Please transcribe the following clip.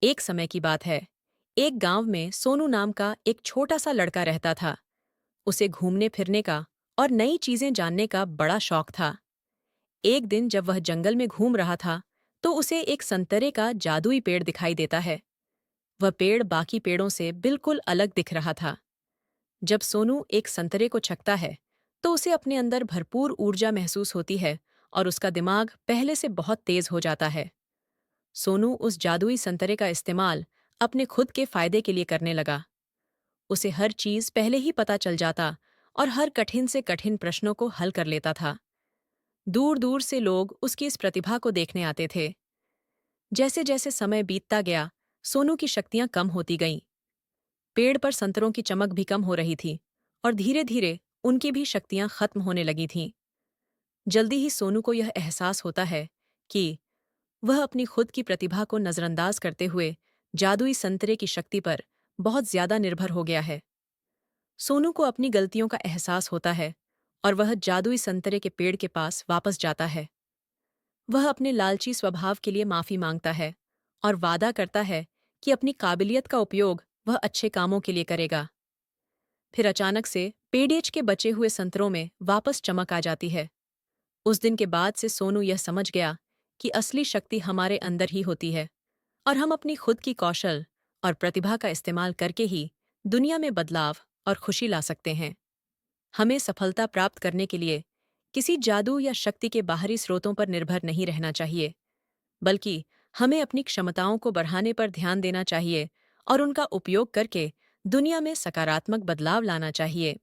एक समय की बात है। एक गांव में सोनू नाम का एक छोटा सा लड़का रहता था। उसे घूमने फिरने का और नई चीजें जानने का बड़ा शौक था। एक दिन जब वह जंगल में घूम रहा था, तो उसे एक संतरे का जादुई पेड़ दिखाई देता है। वह पेड़ बाकी पेड़ों से बिल्कुल अलग दिख रहा था। जब सोनू एक संतरे को छकता है, तो उसे अपने अंदर भरपूर ऊर्जा महसूस होती है और उसका दिमाग पहले से बहुत तेज हो जाता है। सोनू उस जादुई संतरे का इस्तेमाल अपने खुद के फायदे के लिए करने लगा। उसे हर चीज पहले ही पता चल जाता और हर कठिन से कठिन प्रश्नों को हल कर लेता था। दूर दूर से लोग उसकी इस प्रतिभा को देखने आते थे। जैसे जैसे समय बीतता गया, सोनू की शक्तियां कम होती गईं। पेड़ पर संतरों की चमक भी कम हो रही थी और धीरे धीरे उनकी भी शक्तियां खत्म होने लगी थीं। जल्दी ही सोनू को यह एहसास होता है कि वह अपनी खुद की प्रतिभा को नजरअंदाज करते हुए जादुई संतरे की शक्ति पर बहुत ज्यादा निर्भर हो गया है। सोनू को अपनी गलतियों का एहसास होता है और वह जादुई संतरे के पेड़ के पास वापस जाता है। वह अपने लालची स्वभाव के लिए माफी मांगता है और वादा करता है कि अपनी काबिलियत का उपयोग वह अच्छे कामों के लिए करेगा। फिर अचानक से पेड़ियज के बचे हुए संतरों में वापस चमक आ जाती है। उस दिन के बाद से सोनू यह समझ गया कि असली शक्ति हमारे अंदर ही होती है और हम अपनी खुद की कौशल और प्रतिभा का इस्तेमाल करके ही दुनिया में बदलाव और खुशी ला सकते हैं। हमें सफलता प्राप्त करने के लिए किसी जादू या शक्ति के बाहरी स्रोतों पर निर्भर नहीं रहना चाहिए, बल्कि हमें अपनी क्षमताओं को बढ़ाने पर ध्यान देना चाहिए और उनका उपयोग करके दुनिया में सकारात्मक बदलाव लाना चाहिए।